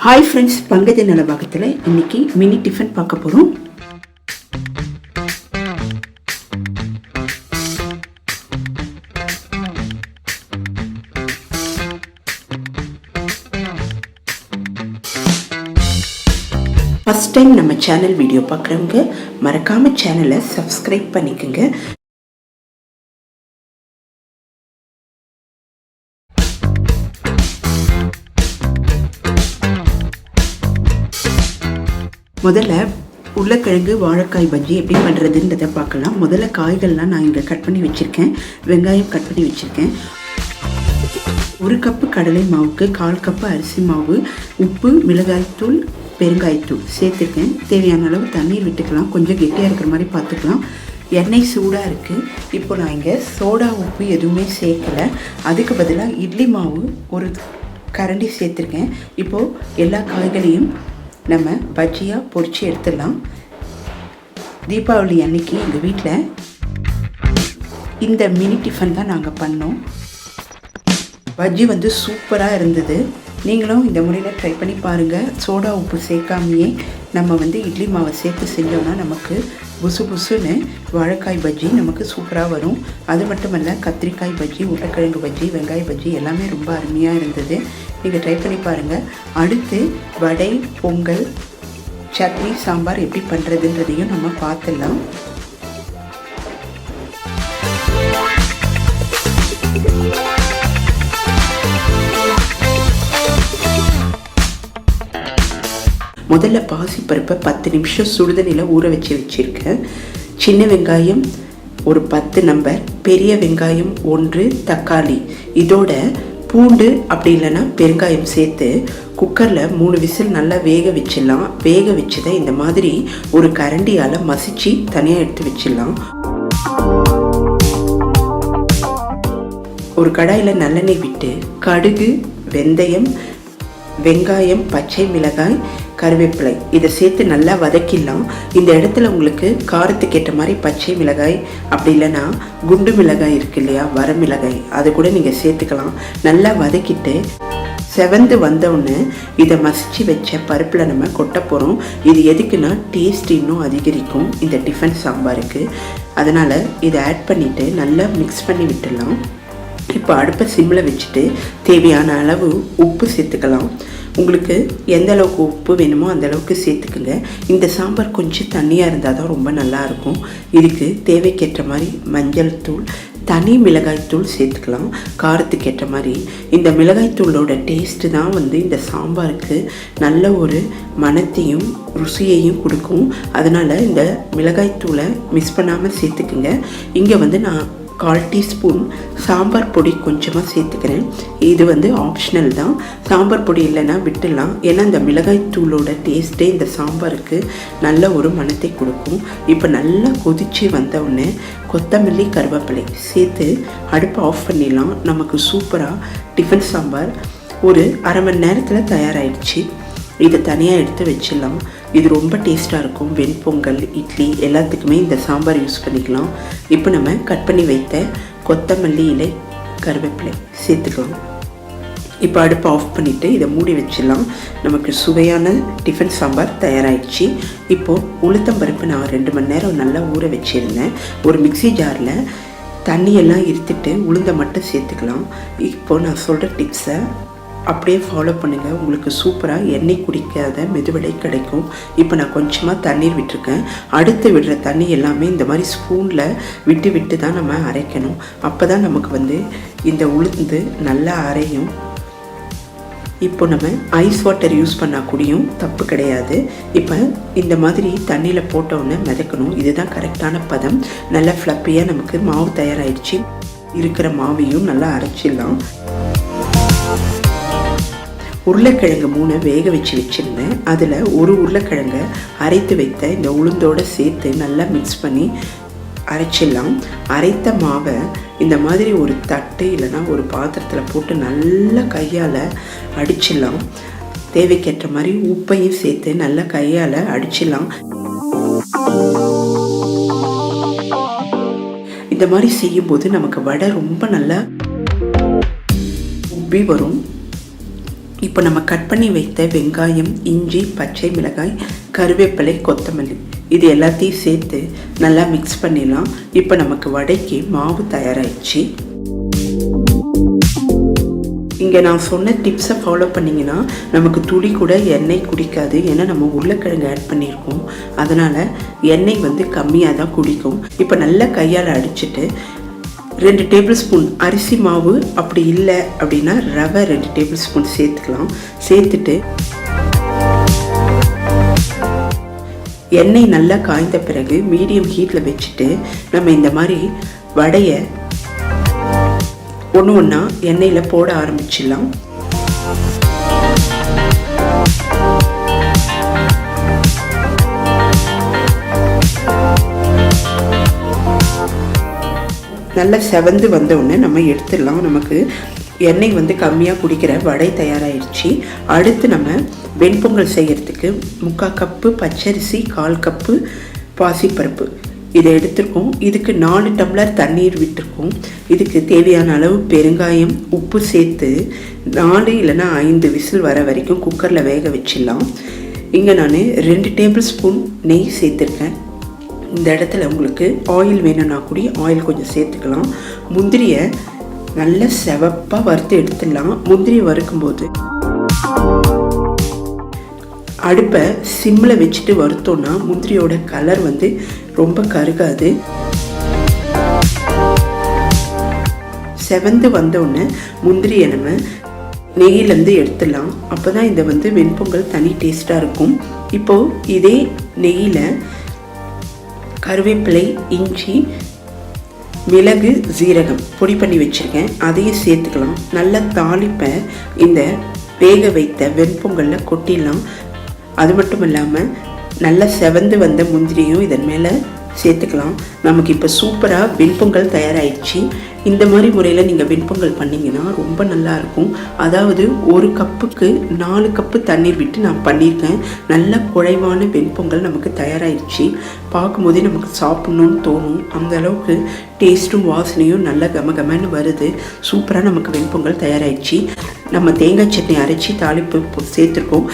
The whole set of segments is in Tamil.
ஹாய் ஃப்ரெண்ட்ஸ், பங்கஜ நலபாகத்தில் இன்னைக்கு மினி டிஃபன் பார்க்க போகிறோம். ஃபர்ஸ்ட் டைம் நம்ம சேனல் வீடியோ பார்க்குறவங்க மறக்காமல் சேனலை சப்ஸ்கிரைப் பண்ணிக்கோங்க. முதல்ல உருளைக்கிழங்கு வாழைக்காய் பஜ்ஜி எப்படி பண்ணுறதுன்றதை பார்க்கலாம். முதல்ல காய்கள்லாம் நான் இங்கே கட் பண்ணி வச்சுருக்கேன். வெங்காயம் கட் பண்ணி வச்சுருக்கேன். 1 கப்பு கடலை மாவுக்கு 1/4 கப்பு அரிசி மாவு, உப்பு, மிளகாய்த்தூள், பெருங்காயத்தூள் சேர்த்துருக்கேன். தேவையான அளவு தண்ணீர் விட்டுக்கலாம். கொஞ்சம் கெட்டியாக இருக்கிற மாதிரி பார்த்துக்கலாம். எண்ணெய் சூடாக இருக்குது. இப்போ நான் இங்கே சோடா உப்பு எதுவுமே சேர்க்கலை. அதுக்கு பதிலாக இட்லி மாவு 1 கரண்டி சேர்த்துருக்கேன். இப்போது எல்லா காய்களையும் நம்ம பஜ்ஜியாக பொரித்து எடுத்துடலாம். தீபாவளி அன்னைக்கு எங்கள் வீட்டில் இந்த மினி டிஃபன் தான் நாங்கள் பண்ணோம். பஜ்ஜி சூப்பராக இருந்தது. நீங்களும் இந்த முறையில் ட்ரை பண்ணி பாருங்கள். சோடா உப்பு சேர்க்காமையே நம்ம இட்லி மாவை சேர்த்து செஞ்சோம்னா நமக்கு புசு புசுன்னு வாழைக்காய் பஜ்ஜி நமக்கு சூப்பராக வரும். அது மட்டும் இல்லை, கத்திரிக்காய் பஜ்ஜி, உருளைக்கிழங்கு பஜ்ஜி, வெங்காய பஜ்ஜி எல்லாமே ரொம்ப அருமையாக இருந்தது. நீங்கள் ட்ரை பண்ணி பாருங்கள். அடுத்து வடை, பொங்கல், சட்னி, சாம்பார் எப்படி பண்ணுறதுன்றதையும் நம்ம பார்த்துடலாம். முதல்ல பாசிப்பருப்பை 10 நிமிஷம் சுடுதண்ணியில் ஊற வச்சுருக்கேன். சின்ன வெங்காயம் ஒரு 10 நம்பர், பெரிய வெங்காயம் 1, தக்காளி, இதோட பூண்டு அப்படி இல்லைன்னா பெருங்காயம் சேர்த்து குக்கரில் 3 விசில் நல்லா வேக வச்சிடலாம். வேக வச்சதை இந்த மாதிரி ஒரு கரண்டியால் மசிச்சு தனியாக எடுத்து வச்சிடலாம். ஒரு கடாயில் நல்லெண்ணெய் விட்டு கடுகு, வெந்தயம், வெங்காயம், பச்சை மிளகாய், கருவேப்பிலை இதை சேர்த்து நல்லா வதக்கிடலாம். இந்த இடத்துல உங்களுக்கு காரத்துக்கு ஏற்ற மாதிரி பச்சை மிளகாய் அப்படி இல்லைன்னா குண்டு மிளகாய் இருக்கு இல்லையா, வர மிளகாய், அதை கூட நீங்கள் சேர்த்துக்கலாம். நல்லா வதக்கிட்டு செவந்து வந்தவுடனே இதை மசிச்சு வச்ச பருப்பில் நம்ம கொட்ட போகிறோம். இது எதுக்குன்னா டேஸ்ட் இன்னும் அதிகரிக்கும் இந்த டிஃபன் சாம்பாருக்கு. அதனால் இதை ஆட் பண்ணிவிட்டு நல்லா மிக்ஸ் பண்ணி விட்டுடலாம். இப்போ அடுப்பை சிம்மில் வச்சுட்டு தேவையான அளவு உப்பு சேர்த்துக்கலாம். உங்களுக்கு எந்த அளவுக்கு உப்பு வேணுமோ அந்த அளவுக்கு சேர்த்துக்குங்க. இந்த சாம்பார் கொஞ்சம் தண்ணியாக இருந்தால் தான் ரொம்ப நல்லாயிருக்கும். இதுக்கு தேவைக்கேற்ற மாதிரி மஞ்சள் தூள், தனி மிளகாய் தூள் சேர்த்துக்கலாம். காரத்துக்கு ஏற்ற மாதிரி இந்த மிளகாய் தூளோட டேஸ்ட்டு தான் இந்த சாம்பாருக்கு நல்ல ஒரு மணத்தையும் ருசியையும் கொடுக்கும். அதனால் இந்த மிளகாய் தூளை மிஸ் பண்ணாமல் சேர்த்துக்குங்க. இங்கே நான் 1/4 டீஸ்பூன் சாம்பார் பொடி கொஞ்சமாக சேர்த்துக்கிறேன். இது ஆப்ஷனல் தான். சாம்பார் பொடி இல்லைன்னா விட்டுடலாம். ஏன்னா இந்த மிளகாய் தூளோட டேஸ்ட்டே இந்த சாம்பாருக்கு நல்ல ஒரு மணத்தை கொடுக்கும். இப்போ நல்லா கொதித்து வந்தவுடனே கொத்தமல்லி, கருவேப்பிலை சேர்த்து அடுப்பை ஆஃப் பண்ணிடலாம். நமக்கு சூப்பராக டிஃபன் சாம்பார் ஒரு 1/2 மணி நேரத்தில் தயாராகிடுச்சு. இதை தனியாக எடுத்து வச்சிடலாம். இது ரொம்ப டேஸ்ட்டாக இருக்கும். வெண்பொங்கல், இட்லி எல்லாத்துக்குமே இந்த சாம்பார் யூஸ் பண்ணிக்கலாம். இப்போ நம்ம கட் பண்ணி வைத்த கொத்தமல்லி இலை, கருவேப்பிலை சேர்த்துக்கலாம். இப்போ அடுப்பை ஆஃப் பண்ணிவிட்டு இதை மூடி வச்சிடலாம். நமக்கு சுவையான டிஃபன் சாம்பார் தயாராகிடுச்சு. இப்போது உளுத்தம்பருப்பு நான் 2 மணி நேரம் நல்லா ஊற வச்சுருந்தேன். ஒரு மிக்ஸி ஜாரில் தண்ணியெல்லாம் இருத்துட்டு உளுந்தை மட்டும் சேர்த்துக்கலாம். இப்போது நான் சொல்கிற டிப்ஸை அப்படியே ஃபாலோ பண்ணுங்கள். உங்களுக்கு சூப்பராக எண்ணெய் குடிக்காத மெதுவடை கிடைக்கும். இப்போ நான் கொஞ்சமாக தண்ணீர் விட்டுருக்கேன். அடுத்து விடுற தண்ணி எல்லாமே இந்த மாதிரி ஸ்பூனில் விட்டு விட்டு தான் நம்ம அரைக்கணும். அப்போ தான் நமக்கு இந்த உளுந்து நல்லா அரையும். இப்போ நம்ம ஐஸ் வாட்டர் யூஸ் பண்ணால் கூடியும் தப்பு கிடையாது. இப்போ இந்த மாதிரி தண்ணியில் போட்டோன்னே மிதக்கணும். இதுதான் கரெக்டான பதம். நல்லா ஃப்ளப்பியாக நமக்கு மாவு தயாராகிடுச்சு. இருக்கிற மாவையும் நல்லா அரைச்சிடலாம். உருளைக்கிழங்கு 3 வேக வச்சுருந்தேன். அதில் ஒரு உருளைக்கிழங்கை அரைத்து வைத்த இந்த உளுந்தோடு சேர்த்து நல்லா மிக்ஸ் பண்ணி அரைச்சிடலாம். அரைத்த மாவை இந்த மாதிரி ஒரு தட்டு இல்லைன்னா ஒரு பாத்திரத்தில் போட்டு நல்லா கையால் அடிச்சிடலாம். தேவைக்கேற்ற மாதிரி உப்பையும் சேர்த்து நல்லா கையால் அடிச்சிடலாம். இந்த மாதிரி செய்யும்போது நமக்கு வடை ரொம்ப நல்லா உப்பி வரும். இப்போ நம்ம கட் பண்ணி வைத்த வெங்காயம், இஞ்சி, பச்சை மிளகாய், கருவேப்பிலை, கொத்தமல்லி இது எல்லாத்தையும் சேர்த்து நல்லா மிக்ஸ் பண்ணிடலாம். இப்போ நமக்கு வடைக்கு மாவு தயாராகிடுச்சு. இங்கே நான் சொன்ன டிப்ஸை ஃபாலோ பண்ணிங்கன்னா நமக்கு துளி கூட எண்ணெய் குடிக்காது. ஏன்னா நம்ம உருளைக்கிழங்கு ஆட் பண்ணியிருக்கோம், அதனால் எண்ணெய் வந்து கம்மியாக தான் குடிக்கும். இப்போ நல்லா கையால் அடிச்சுட்டு 2 டேபிள் ஸ்பூன் அரிசி மாவு, அப்படி இல்லை அப்படின்னா ரவை 2 டேபிள் ஸ்பூன் சேர்த்துக்கலாம். சேர்த்துட்டு எண்ணெய் நல்லா காய்ந்த பிறகு மீடியம் ஹீட்டில் வச்சுட்டு நம்ம இந்த மாதிரி வடையை ஒன்று ஒன்றா எண்ணெயில் போட ஆரம்பிச்சிடலாம். நல்லா செவந்து வந்தவுடனே நம்ம எடுத்துடலாம். நமக்கு எண்ணெய் வந்து கம்மியாக குடிக்கிற வடை தயாராகிடுச்சு. அடுத்து நம்ம வெண்பொங்கல் செய்கிறதுக்கு 3/4 கப்பு பச்சரிசி, 1/4 கப்பு பாசிப்பருப்பு இதை எடுத்துருக்கோம். இதுக்கு 4 டம்ளர் தண்ணீர் விட்டுருக்கோம். இதுக்கு தேவையான அளவு பெருங்காயம், உப்பு சேர்த்து 4 இல்லைன்னா 5 விசில் வர வரைக்கும் குக்கரில் வேக வச்சிடலாம். இங்கே நான் 2 டேபிள் ஸ்பூன் நெய் சேர்த்துருக்கேன். இந்த இடத்துல உங்களுக்கு ஆயில் வேணும்னா கூட ஆயில் கொஞ்சம் சேர்த்துக்கலாம். முந்திரியை நல்ல செவப்பாக வறுத்து எடுத்துடலாம். முந்திரி வறுக்கும்போது அடுப்பை சிம்மில் வச்சுட்டு வறுத்தோன்னா முந்திரியோட கலர் வந்து ரொம்ப கருகாது. செவந்து வந்தோடனே முந்திரியை நம்ம நெய்யிலேருந்து எடுத்துடலாம். அப்போ தான் இதை வந்து வெண்பொங்கல் தனி டேஸ்ட்டாக இருக்கும். இப்போது இதே நெய்யில் கருவேப்பிலை, இஞ்சி, மிளகு, ஜீரகம் பொடி பண்ணி வச்சுருக்கேன், அதையும் சேர்த்துக்கலாம். நல்லா தாளிப்பை இந்த வேக வைத்த வெண்பொங்கலில் கொட்டிடலாம். அது மட்டும் இல்லாமல் நல்லா செவந்து வந்த முந்திரியும் இதன் மேலே சேர்த்துக்கலாம். நமக்கு இப்போ சூப்பராக வெண்பொங்கல் தயாராகிடுச்சு. இந்த மாதிரி முறையில் நீங்கள் வெண்பொங்கல் பண்ணிங்கன்னா ரொம்ப நல்லாயிருக்கும். அதாவது 1 கப்புக்கு 4 கப்பு தண்ணீர் விட்டு நான் பண்ணியிருக்கேன். நல்ல குழைவான வெண்பொங்கல் நமக்கு தயாராகிடுச்சு. பார்க்கும்போதே நமக்கு சாப்பிட்ணுன்னு தோணும். அந்த அளவுக்கு டேஸ்ட்டும் வாசனையும் நல்ல கமகமன்னு வருது. சூப்பராக நமக்கு வெண்பொங்கல் தயாராகிடுச்சு. நம்ம தேங்காய் சட்னி அரைச்சி தாளிப்பு சேர்த்துருக்கோம்.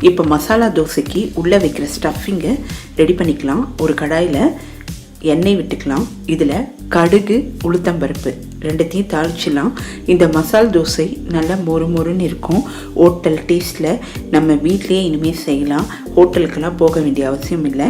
இப்போ மசாலா தோசைக்கு உள்ளே வைக்கிற ஸ்டஃபிங்கை ரெடி பண்ணிக்கலாம். ஒரு கடாயில் எண்ணெய் விட்டுக்கலாம். இதில் கடுகு, உளுத்தம்பருப்பு ரெண்டுத்தையும் தாளிச்சிடலாம். இந்த மசால் தோசை நல்லா மொறு மொறுன்னு இருக்கும். ஹோட்டல் டேஸ்ட்டில் நம்ம வீட்லேயே இனிமேல் செய்யலாம். ஹோட்டலுக்கெல்லாம் போக வேண்டிய அவசியம் இல்லை.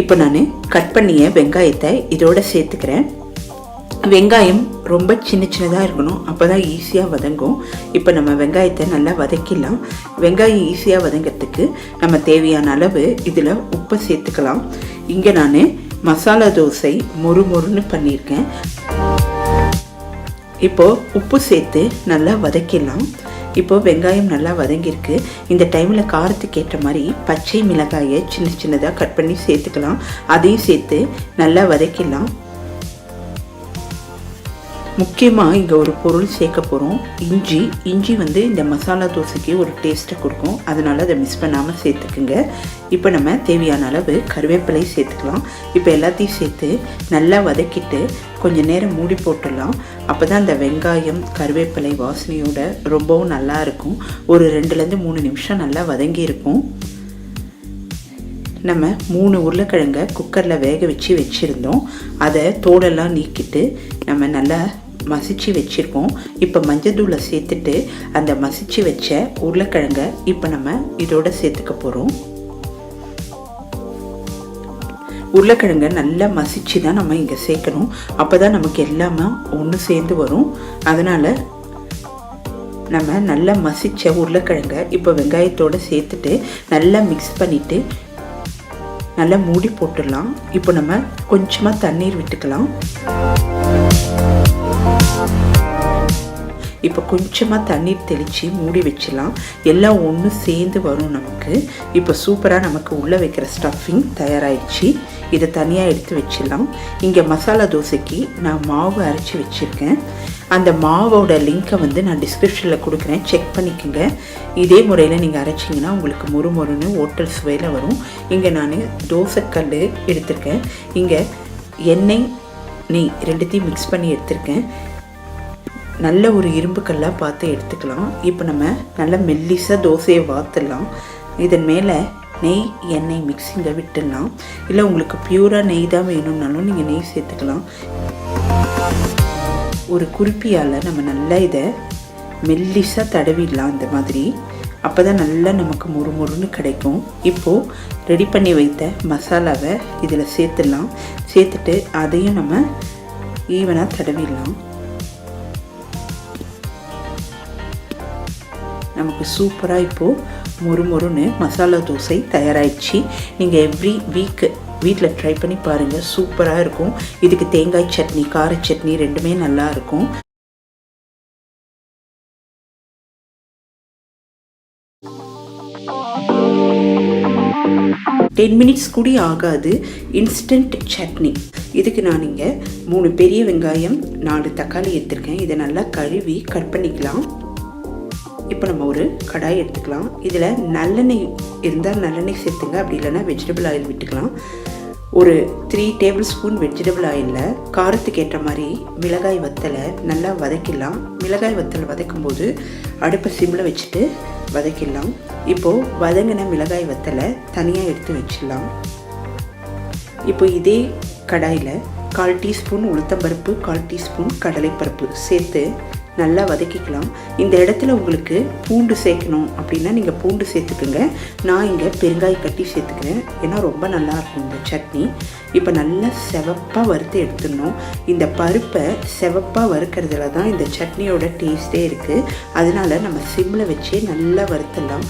இப்போ நான் கட் பண்ணிய வெங்காயத்தை இதோட சேர்த்துக்கிறேன். வெங்காயம் ரொம்ப சின்னதாக இருக்கணும், அப்போ தான் ஈஸியாக வதங்கும். இப்போ நம்ம வெங்காயத்தை நல்லா வதக்கிடலாம். வெங்காயம் ஈஸியாக வதங்கிறதுக்கு நம்ம தேவையான அளவு இதில் உப்பு சேர்த்துக்கலாம். இங்கே நான் மசாலா தோசை மொறு மொறுன்னு பண்ணியிருக்கேன். இப்போது உப்பு சேர்த்து நல்லா வதக்கிடலாம். இப்போது வெங்காயம் நல்லா வதங்கியிருக்கு. இந்த டைமில் காரத்துக்கு ஏற்ற மாதிரி பச்சை மிளகாயை சின்னதாக கட் பண்ணி சேர்த்துக்கலாம். அதையும் சேர்த்து நல்லா வதக்கிடலாம். முக்கியமாக இங்கே ஒரு பொருள் சேர்க்க போகிறோம், இஞ்சி வந்து இந்த மசாலா தோசைக்கு ஒரு டேஸ்ட்டை கொடுக்கும். அதனால் அதை மிஸ் பண்ணாமல் சேர்த்துக்குங்க. இப்போ நம்ம தேவையான அளவு கருவேப்பிலை சேர்த்துக்கலாம். இப்போ எல்லாத்தையும் சேர்த்து நல்லா வதக்கிட்டு கொஞ்சம் நேரம் மூடி போட்டுடலாம். அப்போ தான் அந்த வெங்காயம், கருவேப்பிலை வாசனையோட ரொம்பவும் நல்லா இருக்கும். ஒரு 2லேருந்து 3 நிமிஷம் நல்லா வதங்கி இருக்கும். நம்ம 3 உருளைக்கிழங்கை குக்கரில் வேக வச்சுருந்தோம். அதை தோலெல்லாம் நீக்கிட்டு நம்ம நல்லா மசிச்சு வச்சுருக்கோம். இப்போ மஞ்சத்தூளை சேர்த்துட்டு அந்த மசிச்சு வச்ச உருளைக்கிழங்கை இப்போ நம்ம இதோட சேர்த்துக்க போகிறோம். உருளைக்கிழங்கை நல்லா மசிச்சு தான் நம்ம இங்கே சேர்க்கணும். அப்போ தான் நமக்கு எல்லாமே ஒன்று சேர்ந்து வரும். அதனால் நம்ம நல்லா மசிச்ச உருளைக்கிழங்கை இப்போ வெங்காயத்தோடு சேர்த்துட்டு நல்லா மிக்ஸ் பண்ணிவிட்டு நல்லா மூடி போட்டுடலாம். இப்போ நம்ம கொஞ்சமாக தண்ணீர் விட்டுக்கலாம். இப்போ கொஞ்சமாக தண்ணீர் தெளித்து மூடி வச்சிடலாம். எல்லாம் ஒன்று சேர்ந்து வரும் நமக்கு. இப்போ சூப்பராக நமக்கு உள்ளே வைக்கிற ஸ்டஃபிங் தயாராகிடுச்சு. இதை தனியாக எடுத்து வச்சிடலாம். இங்கே மசாலா தோசைக்கு நான் மாவு அரைச்சி வச்சுருக்கேன். அந்த மாவோட லிங்க்கை வந்து நான் டிஸ்கிரிப்ஷனில் கொடுக்குறேன், செக் பண்ணிக்கோங்க. இதே முறையில் நீங்கள் அரைச்சிங்கன்னா உங்களுக்கு மொறு மொறுன்னு ஹோட்டல் சுவையில் வரும். இங்கே நான் தோசைக்கல் எடுத்திருக்கேன். இங்கே எண்ணெய், நெய் ரெண்டுத்தையும் மிக்ஸ் பண்ணி எடுத்திருக்கேன். நல்ல ஒரு இரும்பு கல்லாக பார்த்து எடுத்துக்கலாம். இப்போ நம்ம நல்ல மெல்லிசாக தோசையை வாத்துடலாம். இதன் மேலே நெய் எண்ணெய் மிக்சிங்கை விட்டுடலாம். இல்லை உங்களுக்கு பியூராக நெய் தான் வேணும்னாலும் நீங்கள் நெய் சேர்த்துக்கலாம். ஒரு குறிப்பியால் நம்ம நல்லா இதை மெல்லிசாக தடவிடலாம். இந்த மாதிரி அப்போ தான் நல்லா நமக்கு முறுமுறுன்னு கிடைக்கும். இப்போது ரெடி பண்ணி வைத்த மசாலாவை இதில் சேர்த்துடலாம். சேர்த்துட்டு அதையும் நம்ம ஈவனாக தடவிடலாம். நமக்கு சூப்பராக இப்போது முறுமுறுன்னு மசாலா தோசை தயாராகிடுச்சு. நீங்கள் எவ்ரி வீக் வீட்டில் ட்ரை பண்ணி பாருங்கள், சூப்பராக இருக்கும். இதுக்கு தேங்காய் சட்னி, கார சட்னி ரெண்டுமே நல்லா இருக்கும். டென் மினிட்ஸ் கூட ஆகாது. இன்ஸ்டன்ட் சட்னி. இதுக்கு நான் இங்கே 3 பெரிய வெங்காயம், 4 தக்காளி எடுத்துருக்கேன். இதை நல்லா கழுவி கட் பண்ணிக்கலாம். இப்போ நம்ம ஒரு கடாய் எடுத்துக்கலாம். இதில் நல்லெண்ணெய் இருந்தால் நல்லெண்ணெய் சேர்த்துங்க, அப்படி இல்லைன்னா வெஜிடபிள் ஆயில் விட்டுக்கலாம். ஒரு 3 டேபிள் ஸ்பூன் வெஜிடபிள் ஆயிலில் காரத்துக்கு ஏற்ற மாதிரி மிளகாய் வத்தலை நல்லா வதக்கிடலாம். மிளகாய் வத்தலை வதக்கும்போது அடுப்பை சிம்மில் வச்சுட்டு வதக்கிடலாம். இப்போது வதங்கின மிளகாய் வத்தலை தனியாக எடுத்து வச்சிடலாம். இப்போ இதே கடாயில் 1/4 டீஸ்பூன் உளுத்தம்பருப்பு, 1/4 டீஸ்பூன் கடலைப்பருப்பு சேர்த்து நல்லா வதக்கிக்கலாம். இந்த இடத்துல உங்களுக்கு பூண்டு சேர்க்கணும் அப்படின்னா நீங்கள் பூண்டு சேர்த்துக்குங்க. நான் இங்கே பெருங்காய கட்டி சேர்த்துக்கிறேன், ஏன்னா ரொம்ப நல்லாயிருக்கும் இந்த சட்னி. இப்போ நல்லா செவப்பாக வறுத்து எடுத்துடணும். இந்த பருப்பை செவப்பாக வறுக்கிறதுல தான் இந்த சட்னியோட டேஸ்ட்டே இருக்குது. அதனால நம்ம சிம்மில் வச்சு நல்லா வறுத்துடலாம்.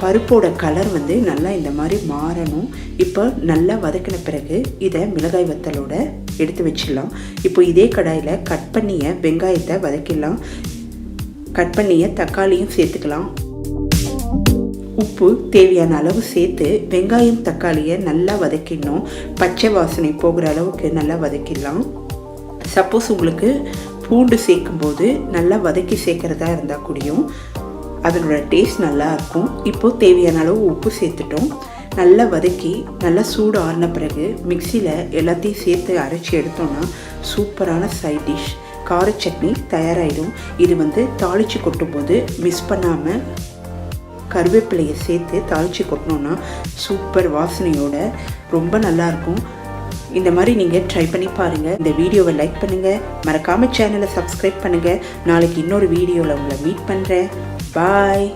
பருப்போட கலர் நல்லா இந்த மாதிரி மாறணும். இப்போ நல்லா வதக்கின பிறகு இதை மிளகாய் வத்தலோட எடுத்து வச்சிடலாம். இப்போ இதே கடாயில் கட் பண்ணிய வெங்காயத்தை வதக்கிடலாம். கட் பண்ணிய தக்காளியும் சேர்த்துக்கலாம். உப்பு தேவையான அளவு சேர்த்து வெங்காயம் தக்காளியை நல்லா வதக்கிடணும். பச்சை வாசனை போகிற அளவுக்கு நல்லா வதக்கிடலாம். சப்போஸ் உங்களுக்கு பூண்டு சேர்க்கும்போது நல்லா வதக்கி சேர்க்குறதா இருந்தால் கூடியும் அதனோட டேஸ்ட் நல்லா இருக்கும். இப்போது தேவையான அளவு உப்பு சேர்த்துட்டோம். நல்லா வதக்கி நல்லா சூடு ஆறின பிறகு மிக்சியில் எல்லாத்தையும் சேர்த்து அரைச்சி எடுத்தோன்னா சூப்பரான சைட் டிஷ் கார சட்னி தயாராகிடும். இது தாளித்து கொட்டும்போது மிஸ் பண்ணாமல் கருவேப்பிலையை சேர்த்து தாளித்து கொட்டினோன்னா சூப்பர் வாசனையோட ரொம்ப நல்லாயிருக்கும். இந்த மாதிரி நீங்கள் ட்ரை பண்ணி பாருங்கள். இந்த வீடியோவை லைக் பண்ணுங்கள், மறக்காமல் சேனலை சப்ஸ்கிரைப் பண்ணுங்கள். நாளைக்கு இன்னொரு வீடியோவில் உங்களை மீட் பண்ணுறேன். பாய்.